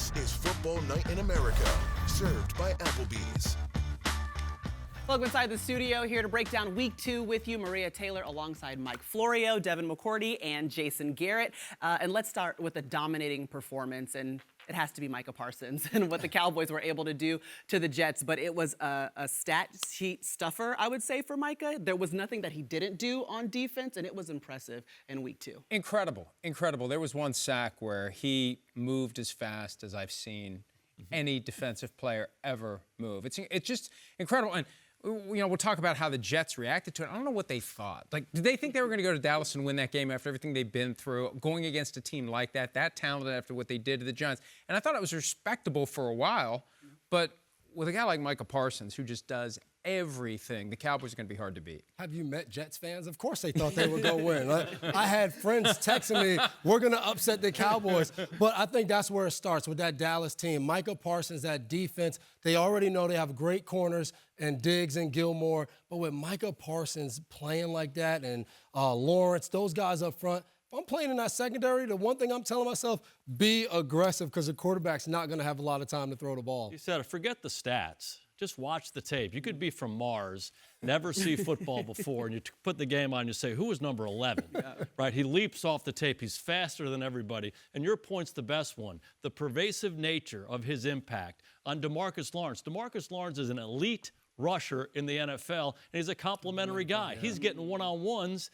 This is Football Night in America, served by Applebee's. Welcome inside the studio, here to break down week 2 with you, Maria Taylor, alongside Mike Florio, Devin McCourty, and Jason Garrett. And let's start with a dominating performance, and it has to be Micah Parsons and what the Cowboys were able to do to the Jets. But it was a stat sheet stuffer, I would say, for Micah. There was nothing that he didn't do on defense, and it was impressive in week 2. Incredible. There was one sack where he moved as fast as I've seen any defensive player ever move. It's just incredible. And we'll talk about how the Jets reacted to it. I don't know what they thought. Like, did they think they were going to go to Dallas and win that game after everything they've been through, going against a team like that talented after what they did to the Giants? And I thought it was respectable for a while, but with a guy like Micah Parsons, who just does everything, the Cowboys are going to be hard to beat. Have you met Jets fans? Of course they thought they were going to win. I had friends texting me, we're going to upset the Cowboys. But I think that's where it starts, with that Dallas team. Micah Parsons, that defense, they already know they have great corners and Diggs and Gilmore. But with Micah Parsons playing like that and Lawrence, those guys up front, if I'm playing in that secondary, the one thing I'm telling myself, be aggressive, because the quarterback's not going to have a lot of time to throw the ball. You said, forget the stats. Just watch the tape. You could be from Mars, never see football before, and you put the game on, you say, who was number 11? Right? He leaps off the tape. He's faster than everybody. And your point's the best one. The pervasive nature of his impact on DeMarcus Lawrence. DeMarcus Lawrence is an elite rusher in the NFL, and he's a complimentary guy. He's getting one-on-ones.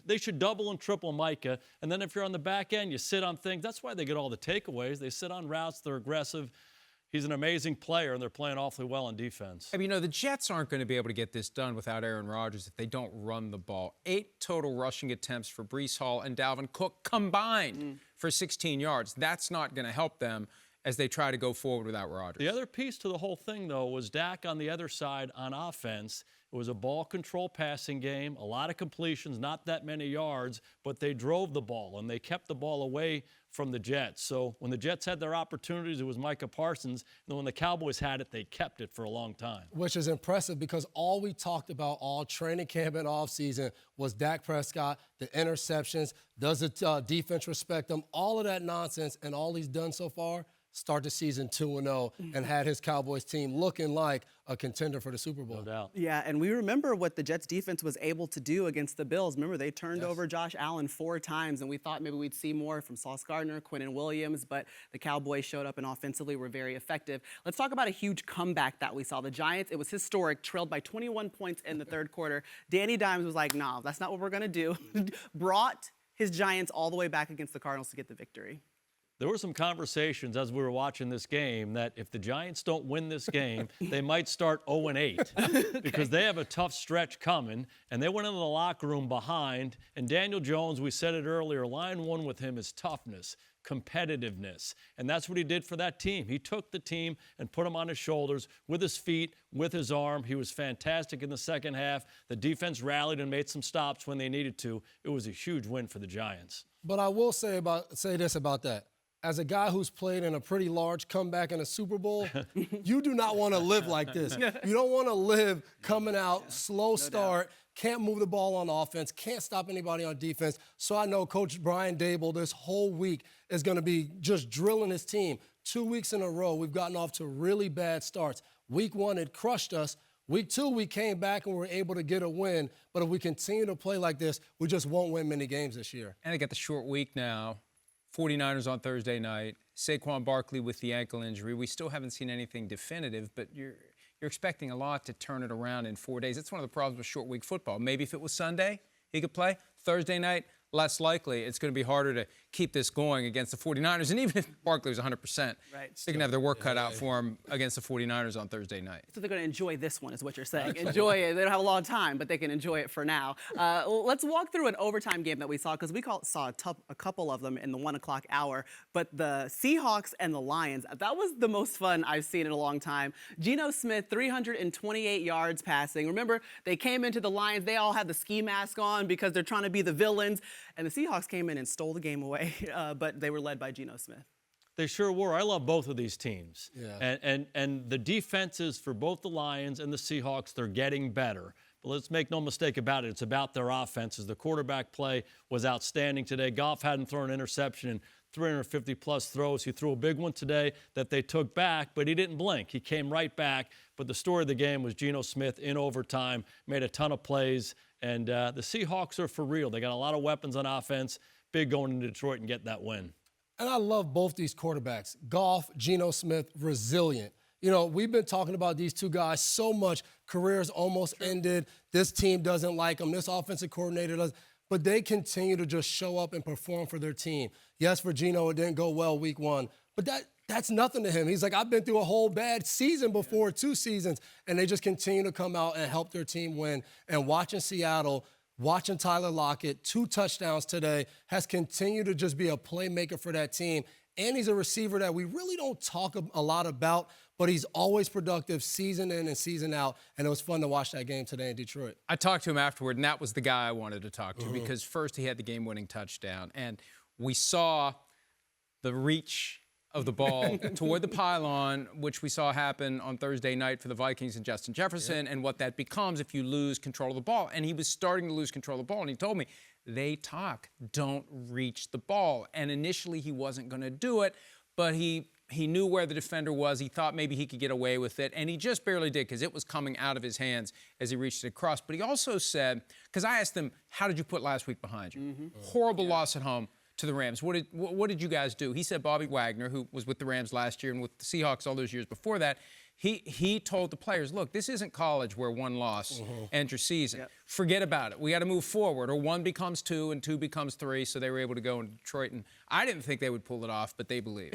They should double and triple Micah. And then if you're on the back end, you sit on things. That's why they get all the takeaways. They sit on routes. They're aggressive. He's an amazing player, and they're playing awfully well on defense. I mean, the Jets aren't going to be able to get this done without Aaron Rodgers if they don't run the ball. 8 total rushing attempts for Breece Hall and Dalvin Cook combined for 16 yards. That's not going to help them as they try to go forward without Rodgers. The other piece to the whole thing, though, was Dak on the other side on offense. It was a ball control passing game, a lot of completions, not that many yards, but they drove the ball, and they kept the ball away from the Jets. So when the Jets had their opportunities, it was Micah Parsons. And when the Cowboys had it, they kept it for a long time. Which is impressive, because all we talked about all training camp and offseason was Dak Prescott, the interceptions, does the defense respect them, all of that nonsense, and all he's done so far, start the season 2-0 and had his Cowboys team looking like a contender for the Super Bowl. No doubt. Yeah, and we remember what the Jets defense was able to do against the Bills. Remember, they turned over Josh Allen 4 times, and we thought maybe we'd see more from Sauce Gardner, Quinnen Williams, but the Cowboys showed up and offensively were very effective. Let's talk about a huge comeback that we saw. The Giants, it was historic, trailed by 21 points in the third quarter. Danny Dimes was like, nah, that's not what we're going to do. Brought his Giants all the way back against the Cardinals to get the victory. There were some conversations as we were watching this game that if the Giants don't win this game, they might start 0-8 because they have a tough stretch coming, and they went into the locker room behind. And Daniel Jones, we said it earlier, line one with him is toughness, competitiveness, and that's what he did for that team. He took the team and put them on his shoulders with his feet, with his arm. He was fantastic in the second half. The defense rallied and made some stops when they needed to. It was a huge win for the Giants. But I will say this about that. As a guy who's played in a pretty large comeback in a Super Bowl, you do not want to live like this. You don't want to live coming out, slow start, can't move the ball on offense, can't stop anybody on defense. So I know Coach Brian Daboll this whole week is going to be just drilling his team. 2 weeks in a row, we've gotten off to really bad starts. Week 1, it crushed us. Week 2, we came back and were able to get a win. But if we continue to play like this, we just won't win many games this year. And they got the short week now. 49ers on Thursday night, Saquon Barkley with the ankle injury. We still haven't seen anything definitive, but you're expecting a lot to turn it around in 4 days. That's one of the problems with short week football. Maybe if it was Sunday, he could play. Thursday night, less likely. It's going to be harder to keep this going against the 49ers. And even if Barkley was 100%, they're going to have their work cut out for him against the 49ers on Thursday night. So they're going to enjoy this one is what you're saying. Enjoy it. They don't have a lot of time, but they can enjoy it for now. Let's walk through an overtime game that we saw, because we saw a couple of them in the 1 o'clock hour. But the Seahawks and the Lions, that was the most fun I've seen in a long time. Geno Smith, 328 yards passing. Remember, they came into the Lions. They all had the ski mask on because they're trying to be the villains. And the Seahawks came in and stole the game away, but they were led by Geno Smith. They sure were. I love both of these teams. Yeah. And the defenses for both the Lions and the Seahawks, they're getting better. But let's make no mistake about it. It's about their offenses. The quarterback play was outstanding today. Goff hadn't thrown an interception in 350-plus throws. He threw a big one today that they took back, but he didn't blink. He came right back. But the story of the game was Geno Smith in overtime, made a ton of plays, and the Seahawks are for real. They got a lot of weapons on offense. Big going into Detroit and get that win. And I love both these quarterbacks. Goff, Geno Smith, resilient. You know, we've been talking about these two guys so much. Careers almost ended. This team doesn't like them. This offensive coordinator does. But they continue to just show up and perform for their team. Yes, for Geno, it didn't go well week 1. But that's nothing to him. He's like, I've been through a whole bad season before, 2 seasons. And they just continue to come out and help their team win. And watching Seattle, watching Tyler Lockett, 2 touchdowns today, has continued to just be a playmaker for that team. And he's a receiver that we really don't talk a lot about, but he's always productive season in and season out, and it was fun to watch that game today in Detroit. I talked to him afterward, and that was the guy I wanted to talk to because first he had the game-winning touchdown, and we saw the reach of the ball toward the pylon, which we saw happen on Thursday night for the Vikings and Justin Jefferson, and what that becomes if you lose control of the ball. And he was starting to lose control of the ball, and he told me, they talk, don't reach the ball. And initially he wasn't going to do it, but he knew where the defender was. He thought maybe he could get away with it, and he just barely did because it was coming out of his hands as he reached it across. But he also said, because I asked him, how did you put last week behind you? Horrible loss at home to the Rams. What did you guys do? He said Bobby Wagner, who was with the Rams last year and with the Seahawks all those years before that, he told the players, look, this isn't college where one loss ends your season. Yep. Forget about it. We got to move forward, or 1 becomes 2 and 2 becomes 3, so they were able to go into Detroit. And I didn't think they would pull it off, but they believe.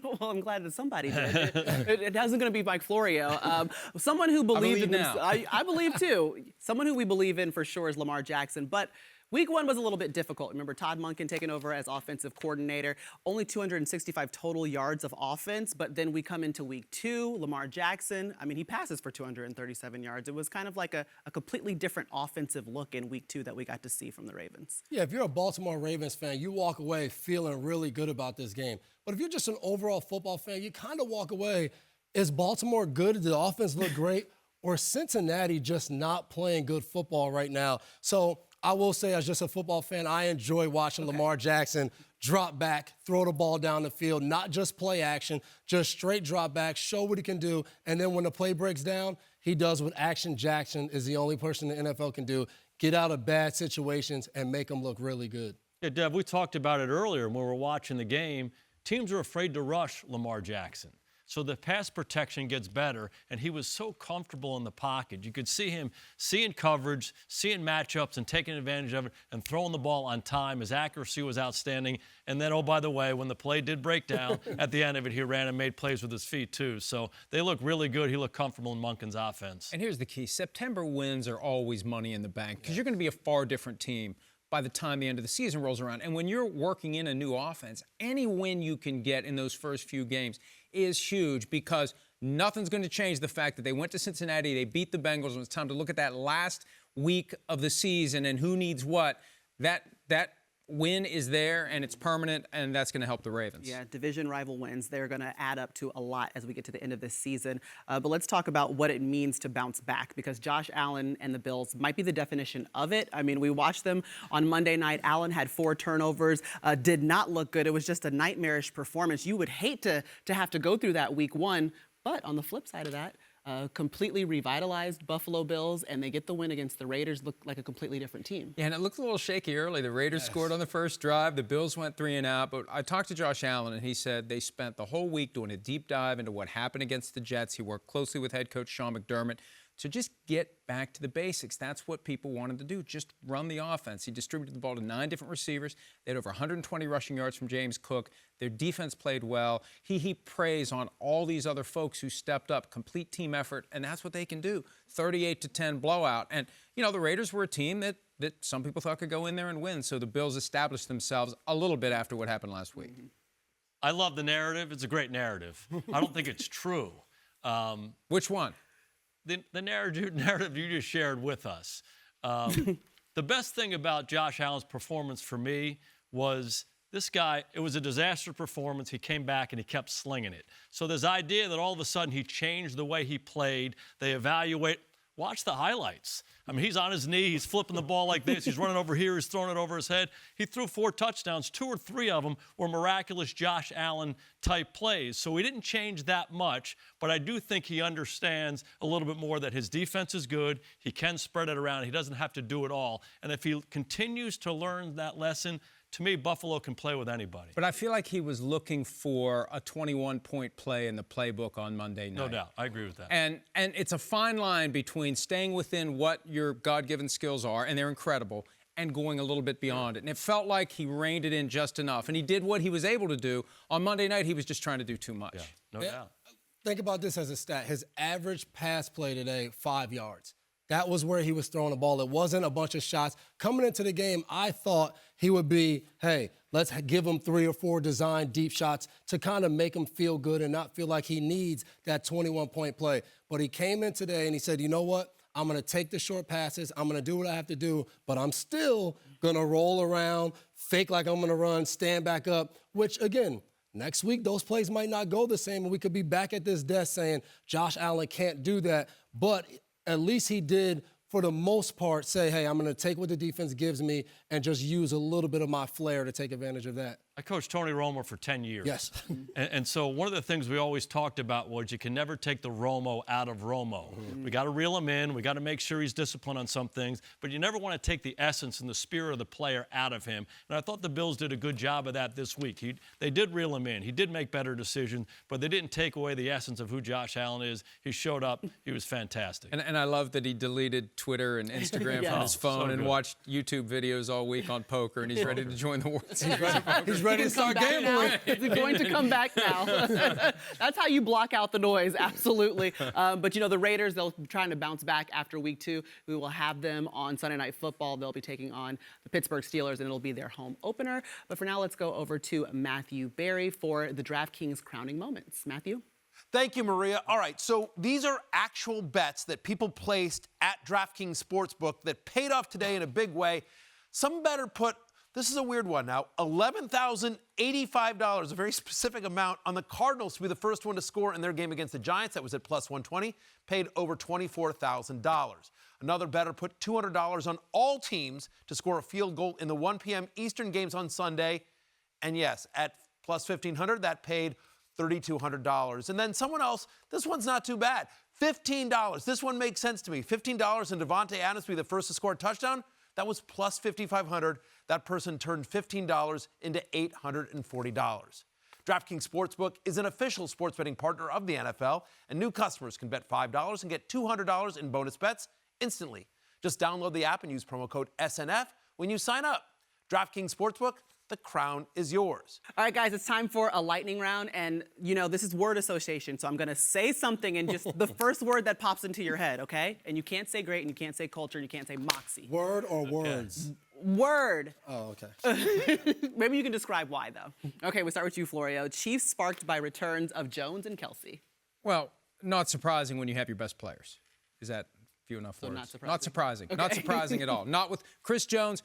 Well, I'm glad that somebody did. It isn't going to be Mike Florio. Someone who believed in now. I believe, too. Someone who we believe in for sure is Lamar Jackson. But Week 1 was a little bit difficult. Remember, Todd Monken taking over as offensive coordinator, only 265 total yards of offense, but then we come into Week 2, Lamar Jackson, I mean, he passes for 237 yards. It was kind of like a completely different offensive look in Week 2 that we got to see from the Ravens. Yeah, if you're a Baltimore Ravens fan, you walk away feeling really good about this game. But if you're just an overall football fan, you kind of walk away, is Baltimore good? Did the offense look great? Or Cincinnati just not playing good football right now? So I will say, as just a football fan, I enjoy watching Lamar Jackson drop back, throw the ball down the field, not just play action, just straight drop back, show what he can do. And then when the play breaks down, he does what Action Jackson is the only person the NFL can do, get out of bad situations and make them look really good. Yeah, Dev, we talked about it earlier when we were watching the game. Teams are afraid to rush Lamar Jackson. So the pass protection gets better, and he was so comfortable in the pocket. You could see him seeing coverage, seeing matchups, and taking advantage of it, and throwing the ball on time. His accuracy was outstanding. And then, oh, by the way, when the play did break down, at the end of it, he ran and made plays with his feet, too. So they look really good. He looked comfortable in Monken's offense. And here's the key. September wins are always money in the bank because you're going to be a far different team by the time the end of the season rolls around. And when you're working in a new offense, any win you can get in those first few games is huge because nothing's going to change the fact that they went to Cincinnati, they beat the Bengals, and it's time to look at that last week of the season and who needs what. That win is there, and it's permanent, and that's going to help the Ravens. Yeah, division rival wins. They're going to add up to a lot as we get to the end of this season. But let's talk about what it means to bounce back, because Josh Allen and the Bills might be the definition of it. I mean, we watched them on Monday night. Allen had 4 turnovers, did not look good. It was just a nightmarish performance. You would hate to have to go through that week 1. But on the flip side of that, completely revitalized Buffalo Bills, and they get the win against the Raiders, look like a completely different team. Yeah, and it looked a little shaky early. The Raiders scored on the first drive. The Bills went 3 and out. But I talked to Josh Allen, and he said they spent the whole week doing a deep dive into what happened against the Jets. He worked closely with head coach Sean McDermott to just get back to the basics. That's what people wanted to do, just run the offense. He distributed the ball to 9 different receivers. They had over 120 rushing yards from James Cook. Their defense played well. He heaped praise on all these other folks who stepped up, complete team effort, and that's what they can do. 38-10 blowout. And, you know, the Raiders were a team that some people thought could go in there and win, so the Bills established themselves a little bit after what happened last week. I love the narrative. It's a great narrative. I don't think it's true. Which one? The narrative you just shared with us. The best thing about Josh Allen's performance for me was this guy, it was a disaster performance. He came back and he kept slinging it. So this idea that all of a sudden he changed the way he played, they evaluate, Watch the highlights. I mean, he's on his knee. He's flipping the ball like this. He's running over here. He's throwing it over his head. He threw 4 touchdowns. 2 or 3 of them were miraculous Josh Allen-type plays. So he didn't change that much, but I do think he understands a little bit more that his defense is good. He can spread it around. He doesn't have to do it all. And if he continues to learn that lesson, to me, Buffalo can play with anybody. But I feel like he was looking for a 21-point play in the playbook on Monday night. No doubt. I agree with that. And it's a fine line between staying within what your God-given skills are, and they're incredible, and going a little bit beyond it. And it felt like he reined it in just enough. And he did what he was able to do. On Monday night, he was just trying to do too much. Yeah, no doubt. Think about this as a stat. His average pass play today, 5 yards. That was where he was throwing the ball. It wasn't a bunch of shots. Coming into the game, I thought he would be, hey, let's give him 3 or 4 designed deep shots to kind of make him feel good and not feel like he needs that 21-point play. But he came in today and he said, you know what? I'm going to take the short passes. I'm going to do what I have to do, but I'm still going to roll around, fake like I'm going to run, stand back up, which, again, next week those plays might not go the same, and we could be back at this desk saying Josh Allen can't do that. But at least he did, for the most part, say, hey, I'm going to take what the defense gives me and just use a little bit of my flair to take advantage of that. I coached Tony Romo for 10 years. Yes. and so one of the things we always talked about was you can never take the Romo out of Romo. Mm-hmm. We got to reel him in. We got to make sure he's disciplined on some things. But you never want to take the essence and the spirit of the player out of him. And I thought the Bills did a good job of that this week. They did reel him in. He did make better decisions, but they didn't take away the essence of who Josh Allen is. He showed up. He was fantastic. And I love that he deleted Twitter and Instagram from his phone and watched YouTube videos all week on poker, and he's ready to join the World Series. He's ready to start gambling. He's going to come back now. That's how you block out the noise, absolutely. But, the Raiders, they'll be trying to bounce back after week 2. We will have them on Sunday Night Football. They'll be taking on the Pittsburgh Steelers, and it'll be their home opener. But for now, let's go over to Matthew Berry for the DraftKings crowning moments. Matthew? Thank you, Maria. All right, so these are actual bets that people placed at DraftKings Sportsbook that paid off today in a big way. Some better put, this is a weird one now, $11,085, a very specific amount, on the Cardinals to be the first one to score in their game against the Giants. That was at plus 120, paid over $24,000. Another bettor put $200 on all teams to score a field goal in the 1 p.m. Eastern games on Sunday. And yes, at plus 1,500, that paid $3,200. And then someone else, this one's not too bad, $15. This one makes sense to me. $15 and Devontae Adams to be the first to score a touchdown. That was plus 5,500. That person turned $15 into $840. DraftKings Sportsbook is an official sports betting partner of the NFL, and new customers can bet $5 and get $200 in bonus bets instantly. Just download the app and use promo code SNF when you sign up. DraftKings Sportsbook, the crown is yours. All right, guys, it's time for a lightning round. And, this is word association. So I'm going to say something and just the first word that pops into your head, okay? And you can't say great, and you can't say culture, and you can't say moxie. Word or words? Word. Oh, okay. Maybe you can describe why, though. Okay, we'll start with you, Florio. Chiefs sparked by returns of Jones and Kelsey. Well, not surprising when you have your best players. Is that few enough words? Not surprising. Not surprising. Okay. Not surprising at all. Not with Chris Jones.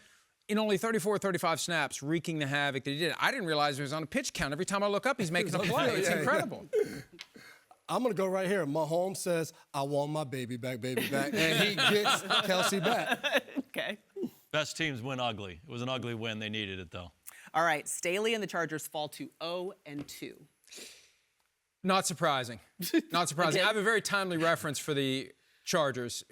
In only 35 snaps, wreaking the havoc that he did. I didn't realize he was on a pitch count. Every time I look up, he's making a play. It's incredible. I'm going to go right here. Mahomes says, I want my baby back. And he gets Kelsey back. Okay. Best teams win ugly. It was an ugly win. They needed it, though. All right, Staley and the Chargers fall to 0-2. Not surprising. Not surprising. I have a very timely reference for the Chargers.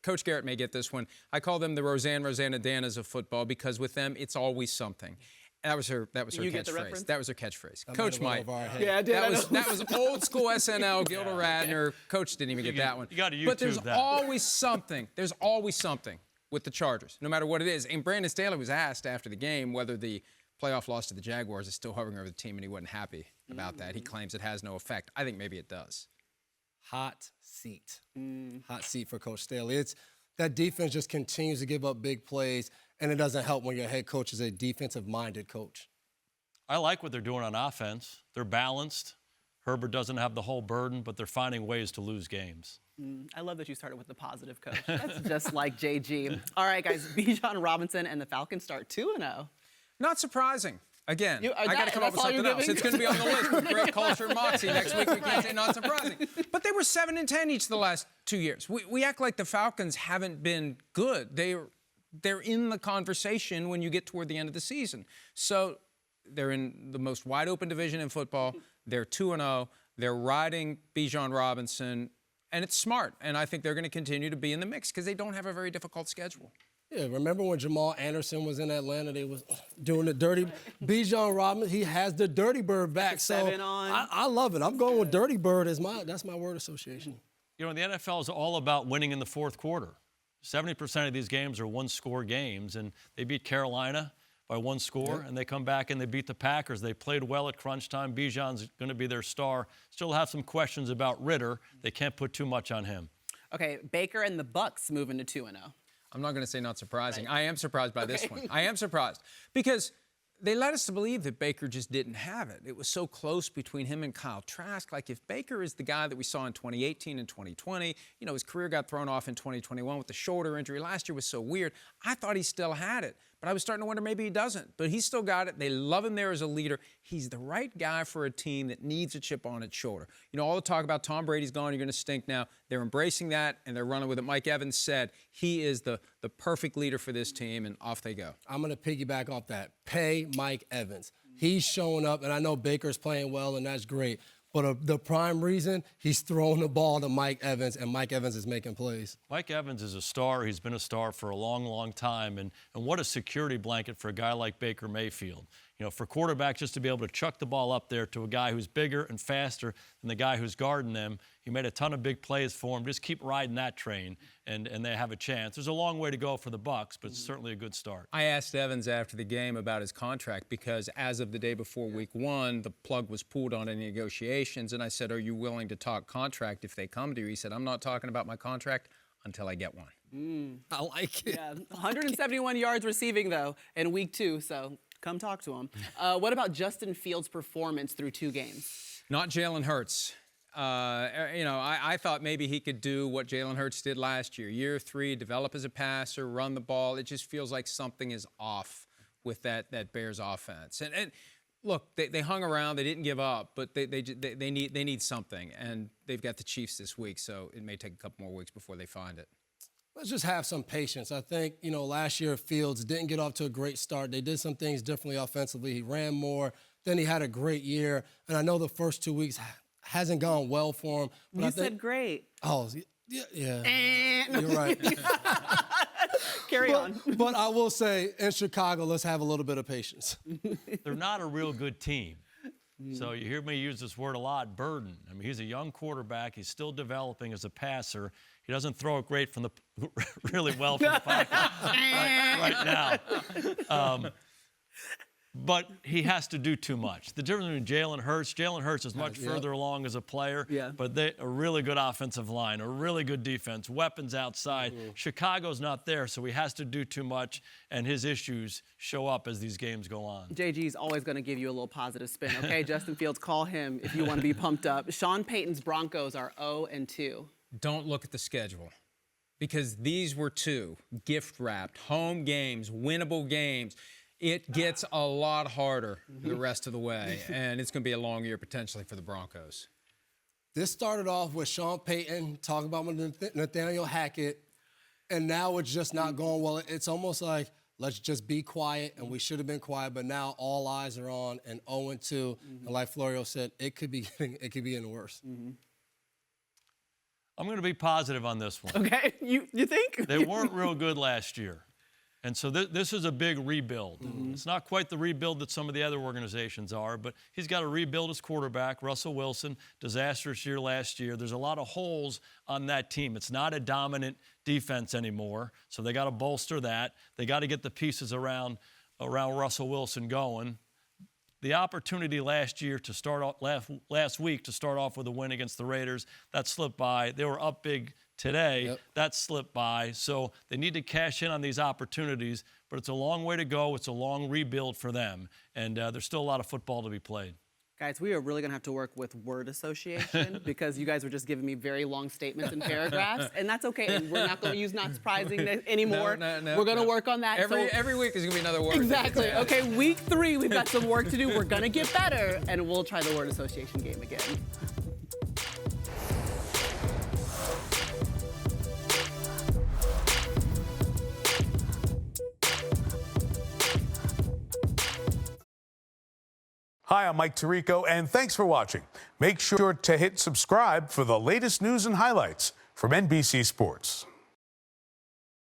Coach Garrett may get this one. I call them the Rosanna-Danas of football because with them, it's always something. That was her catchphrase. That was her catchphrase. Coach might. Yeah, I did. That was old school SNL, Gilda Radner. Coach didn't even get that one. You got to YouTube But there's that. always something. There's always something with the Chargers, no matter what it is. And Brandon Staley was asked after the game whether the playoff loss to the Jaguars is still hovering over the team, and he wasn't happy about that. He claims it has no effect. I think maybe it does. Hot seat. Hot seat for Coach Staley. That defense just continues to give up big plays, and it doesn't help when your head coach is a defensive-minded coach. I like what they're doing on offense. They're balanced. Herbert doesn't have the whole burden, but they're finding ways to lose games. I love that you started with the positive, Coach. That's just like JG. All right, guys, Bijan Robinson and the Falcons start 2-0. Not surprising. Again, You- I got to come up that's with all you're something else. giving? It's going to be on the list with great culture and moxie. Next week we can't say not surprising. But they were 7-10 each of the last 2 years. We act like the Falcons haven't been good. They're in the conversation when you get toward the end of the season. So they're in the most wide open division in football. They're 2-0. They're riding Bijan Robinson, and it's smart. And I think they're going to continue to be in the mix because they don't have a very difficult schedule. Yeah, remember when Jamal Anderson was in Atlanta? They was doing the dirty. Bijan Robinson, he has the Dirty Bird back. So 7 on. I love it. I'm going with Dirty Bird that's my word association. You know, the NFL is all about winning in the fourth quarter. 70% of these games are one-score games, and they beat Carolina by 1 score, and they come back and they beat the Packers. They played well at crunch time. Bijan's going to be their star. Still have some questions about Ritter. They can't put too much on him. Okay, Baker and the Bucks moving to 2-0. I'm not going to say not surprising. I am surprised by this one. I am surprised because they led us to believe that Baker just didn't have it. It was so close between him and Kyle Trask. Like, if Baker is the guy that we saw in 2018 and 2020, you know, his career got thrown off in 2021 with the shoulder injury. Last year was so weird. I thought he still had it, but I was starting to wonder maybe he doesn't. But he's still got it. They love him there as a leader. He's the right guy for a team that needs a chip on its shoulder. You know, all the talk about Tom Brady's gone, you're going to stink now. They're embracing that, and they're running with it. Mike Evans said he is the perfect leader for this team, and off they go. I'm going to piggyback off that. Pay Mike Evans. He's showing up, and I know Baker's playing well, and that's great. But the prime reason, he's throwing the ball to Mike Evans, and Mike Evans is making plays. Mike Evans is a star. He's been a star for a long, long time. And what a security blanket for a guy like Baker Mayfield. You know, for quarterbacks just to be able to chuck the ball up there to a guy who's bigger and faster than the guy who's guarding them. He made a ton of big plays for him. Just keep riding that train, and they have a chance. There's a long way to go for the Bucks, but it's certainly a good start. I asked Evans after the game about his contract because as of the day before week 1, the plug was pulled on any negotiations, and I said, are you willing to talk contract if they come to you? He said, I'm not talking about my contract until I get one. I like it. Yeah, 171 yards receiving, though, in week 2, so come talk to him. What about Justin Fields' performance through 2 games? Not Jalen Hurts. You know, I thought maybe he could do what Jalen Hurts did last year. Year 3, develop as a passer, run the ball. It just feels like something is off with that Bears offense. And look, they hung around. They didn't give up, but they need something. And they've got the Chiefs this week, so it may take a couple more weeks before they find it. Let's just have some patience. I think, you know, last year Fields didn't get off to a great start. They did some things differently offensively. He ran more. Then he had a great year. And I know the first 2 weeks hasn't gone well for him. But You said great. Oh, yeah. You're right. Carry on. But I will say, in Chicago, let's have a little bit of patience. They're not a real good team. So you hear me use this word a lot, burden. I mean, he's a young quarterback. He's still developing as a passer. He doesn't throw it great from really well from the pocket right now. But he has to do too much. The difference between Jalen Hurts is much further along as a player, but a really good offensive line, a really good defense, weapons outside. Chicago's not there, so he has to do too much, and his issues show up as these games go on. JG's always going to give you a little positive spin, okay? Justin Fields, call him if you want to be pumped up. Sean Payton's Broncos are 0-2. Don't look at the schedule because these were 2 gift-wrapped home games, winnable games. It gets a lot harder the rest of the way, and it's going to be a long year potentially for the Broncos. This started off with Sean Payton talking about Nathaniel Hackett, and now it's just not going well. It's almost like, let's just be quiet, and we should have been quiet, but now all eyes are on, and 0-2. And like Florio said, it could be getting worse. I'm going to be positive on this one. Okay, you think? They weren't real good last year. And so this is a big rebuild. It's not quite the rebuild that some of the other organizations are, but he's got to rebuild his quarterback. Russell Wilson, disastrous year last year. There's a lot of holes on that team. It's not a dominant defense anymore, so they got to bolster that. They got to get the pieces around Russell Wilson going. The opportunity last year to start off, last week to start off with a win against the Raiders, that slipped by. They were up big today. That slipped by. So they need to cash in on these opportunities, but it's a long way to go. It's a long rebuild for them, and there's still a lot of football to be played. Guys, we are really going to have to work with word association because you guys were just giving me very long statements and paragraphs, and that's okay. And we're not going to use not surprising anymore. No, we're going to work on that. Every week is going to be another word. Exactly. Okay, week 3, we've got some work to do. We're going to get better, and we'll try the word association game again. Hi, I'm Mike Tirico, and thanks for watching. Make sure to hit subscribe for the latest news and highlights from NBC Sports.